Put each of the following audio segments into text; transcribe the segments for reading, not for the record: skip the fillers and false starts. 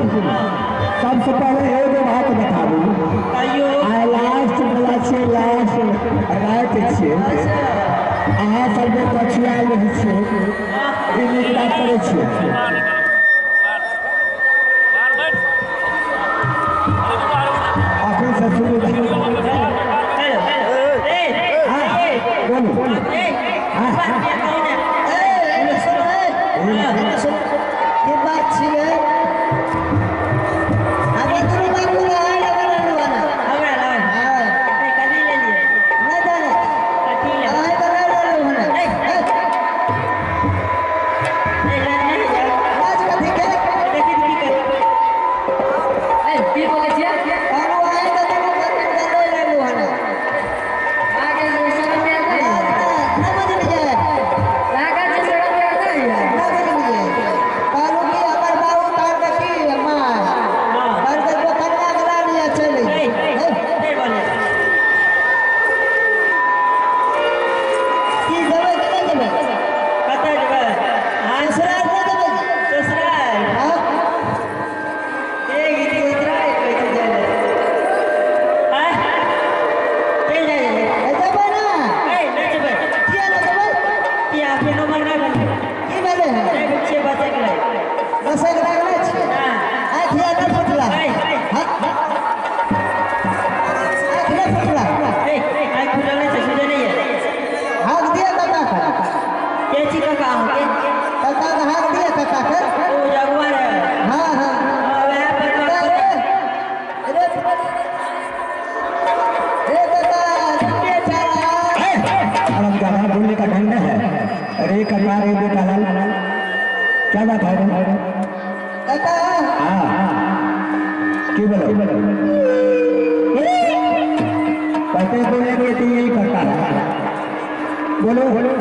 सबसे पहले एगो बात बताबू आई लास्ट वाला छे लास्ट रात छे अहाँ सब जे पछुआल रही छे ई निकला करे छे अभी से शुरू क्या बात है की बोलो कहते बोले कि तू यही करता है बोलो बोलो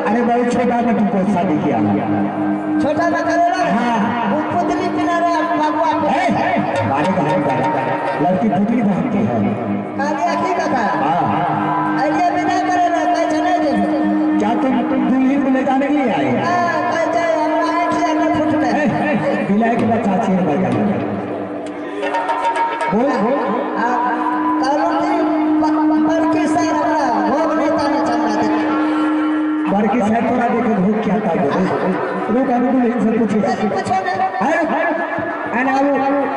अरे बहुत छोटा में तुमको शादी किया छोटा में करो हाँ पुतली पिला रहे बारे का लड़की पुतली भागती है काली आखी का हाँ ऐसे बिना करे ना कैसे नहीं दे क्या तुम दुल्हन को ले जाने के लिए आए हां कैसे हमरा आंख से अंदर फुट में बिलाय के बच्चा छेड़ बजा बोल कालू की पर के सर हमरा भोग नेता ने चमड़ा दे पर के सर तोरा देखे भोग क्या था रुक अभी तुम इनसे पूछो अरे अरे आओ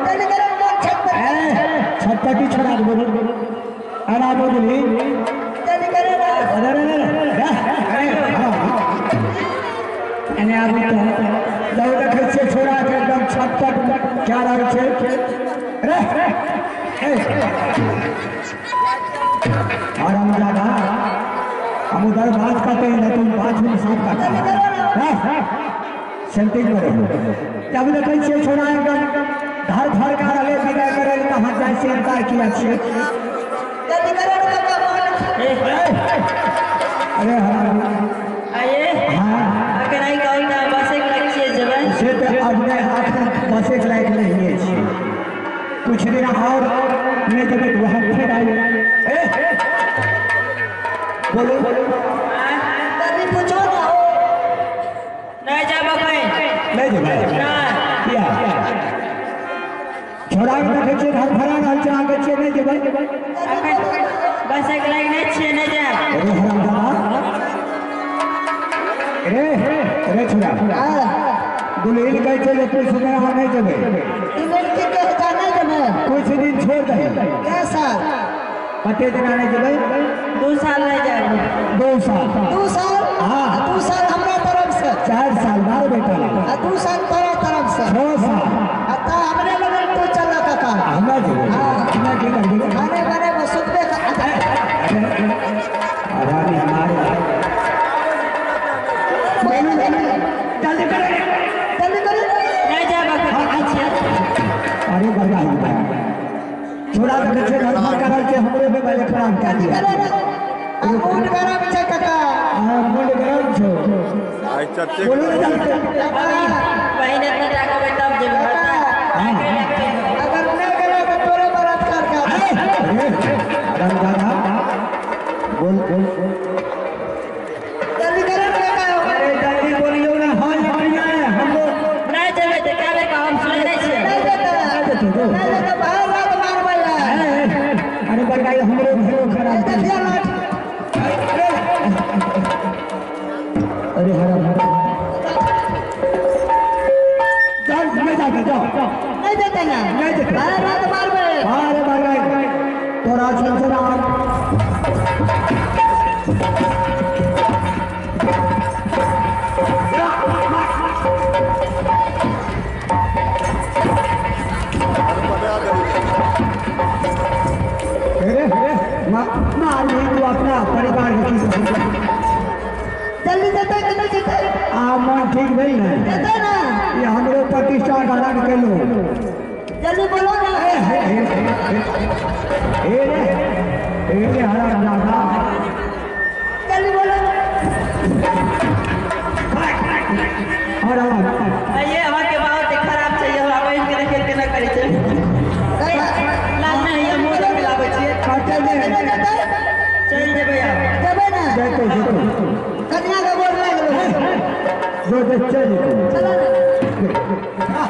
तेरे घर में छत पर की छोड़ा दो अरे आओ बोली तेरे घर में अरे आप जब देखे छे छोड़ा के एकदम छत पर क्या रहे छे और हम ज्यादा हम उधर बात करते हैं तुम बात में साफ करते सेंटिंग करो जब देखे छे छोड़ा एकदम घर घर का रहे बिना करे कहां जाए से इनकार किया छे तेरे घर में अरे आइए हां अगर आई कहूँ ना बस एक लक्ष्य जब से तो अपने हाथ में बस एक लायक नहीं है कुछ दिन और मैं जब वहां फिर आई बोलो तेरी पूछो ना नहीं जा बकई नहीं जब ना क्या छोड़ा के रखे छे घर भरा रहल छे आगे छे नहीं जब बस एक लाइन नहीं छे नहीं जा अरे हरामजादा अरे छोड़ा दुल्हन कहे छे जे कुछ समय हम नहीं देबे इधर के जाने दे मैं कुछ दिन छोड़ दे कैसा कते दिन नहीं देबे 2 साल रह जाए 2 साल 2 साल हाँ 2 साल हमरा तरफ से 4 साल बाद बेटा 2 साल तेरा तरफ से 6 साल आता हमरे लगन तू चला काका हमरा जी हमरा के कर दिया खाने बने बसुत पे अरे हमारे जल्दी कर नहीं जा बकई अरे बड़ा छोड़ा के बच्चे घर भर कर के हमरे पे पहले खराब कर दिया मूड गरम छे काका हां मूड गरम छो आई चर्चे बोलो ना जाके पहले तो जाकर बैठा जब अगर नहीं करे तो तोरे बलात्कार कर हरामजादा बोल जल्दी करे काका अरे जल्दी बोलियो ना हां हम लोग नहीं जावे तो क्या बे हम सुन नहीं छे नहीं देता नहीं देता बाहर रात मार भैया अरे बड़ाई हमरे घरों खराब कर देखिए लाठ अरे हराम जाओ मैं जाके जाओ नहीं देते ना नहीं देते। बाहर रात मार भैया अरे बड़ाई तोरा चल मार नहीं तू अपना परिवार की जल्दी देते कि नहीं देते मन ठीक नहीं है देते ना ये हमरो प्रतिष्ठा गलत केलो जल्दी बोलो ना ए हरामजादा जल्दी बोलो हराम ये हमारे बहुत खराब चाहिए हम इनके देखे के ना करे छे ना नहीं ये मोर के लावे छे काटे दे चल जे भैया देबे ना जेतो कन्या का बोल लग जो चल चलो ना